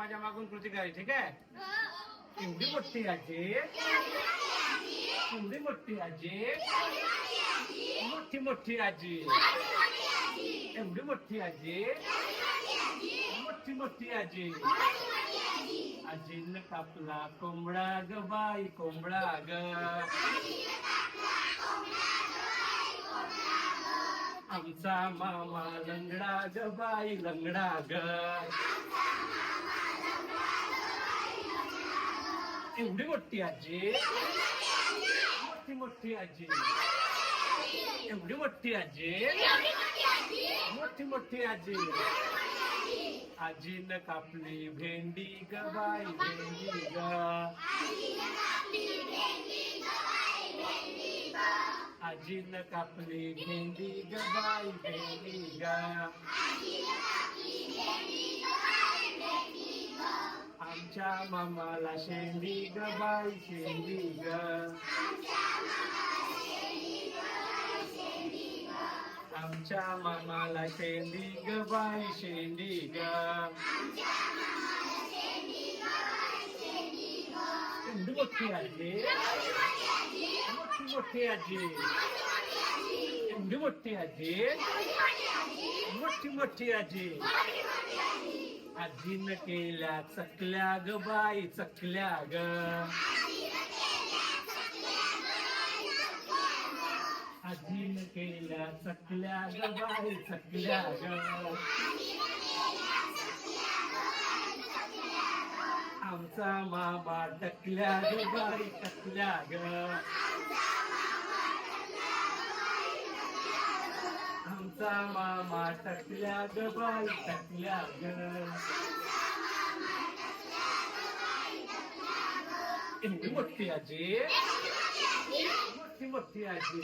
माझ्या मागून कृती करायची, ठीक आहे? एवढी मोठी आजी, एवढी मोठी आजी, मोठी मोठी आजी, एवढी मोठी आजी, मोठी मोठी आजी. आजीनं कापला कोंबडा ग बाई कोंबडा ग. आमचा मामा लंगडा ग बाई लंगडा ग. एवढी मोठी आजी, मोठी मोठी आजी, एवढी मोठी आजी, मोठी मोठी आजी. आजीनं कापली भेंडी ग बाई भेंडी ग. आजीनं कापली भेंडी ग बाई भेंडी ग. आमच्या मामाला शेंडी ग बाई शेंडी ग. आमच्या मामाला शेंडी ग बाई शेंडी ग. एवढी मोठी आजी, मोठी मोठी आजी, एवढी मोठी आजी, मोठी मोठी आजी. आजीनं केल्या चकल्या ग बाई चकल्या ग. आजीनं केल्या चकल्या ग बाई चकल्या ग. आमचा मामा टकल्या ग बाई टकल्या ग. आमचा मामा टकल्या ग बाई टकल्या ग. एवढी मोठी आजी, मोठी मोठी आजी.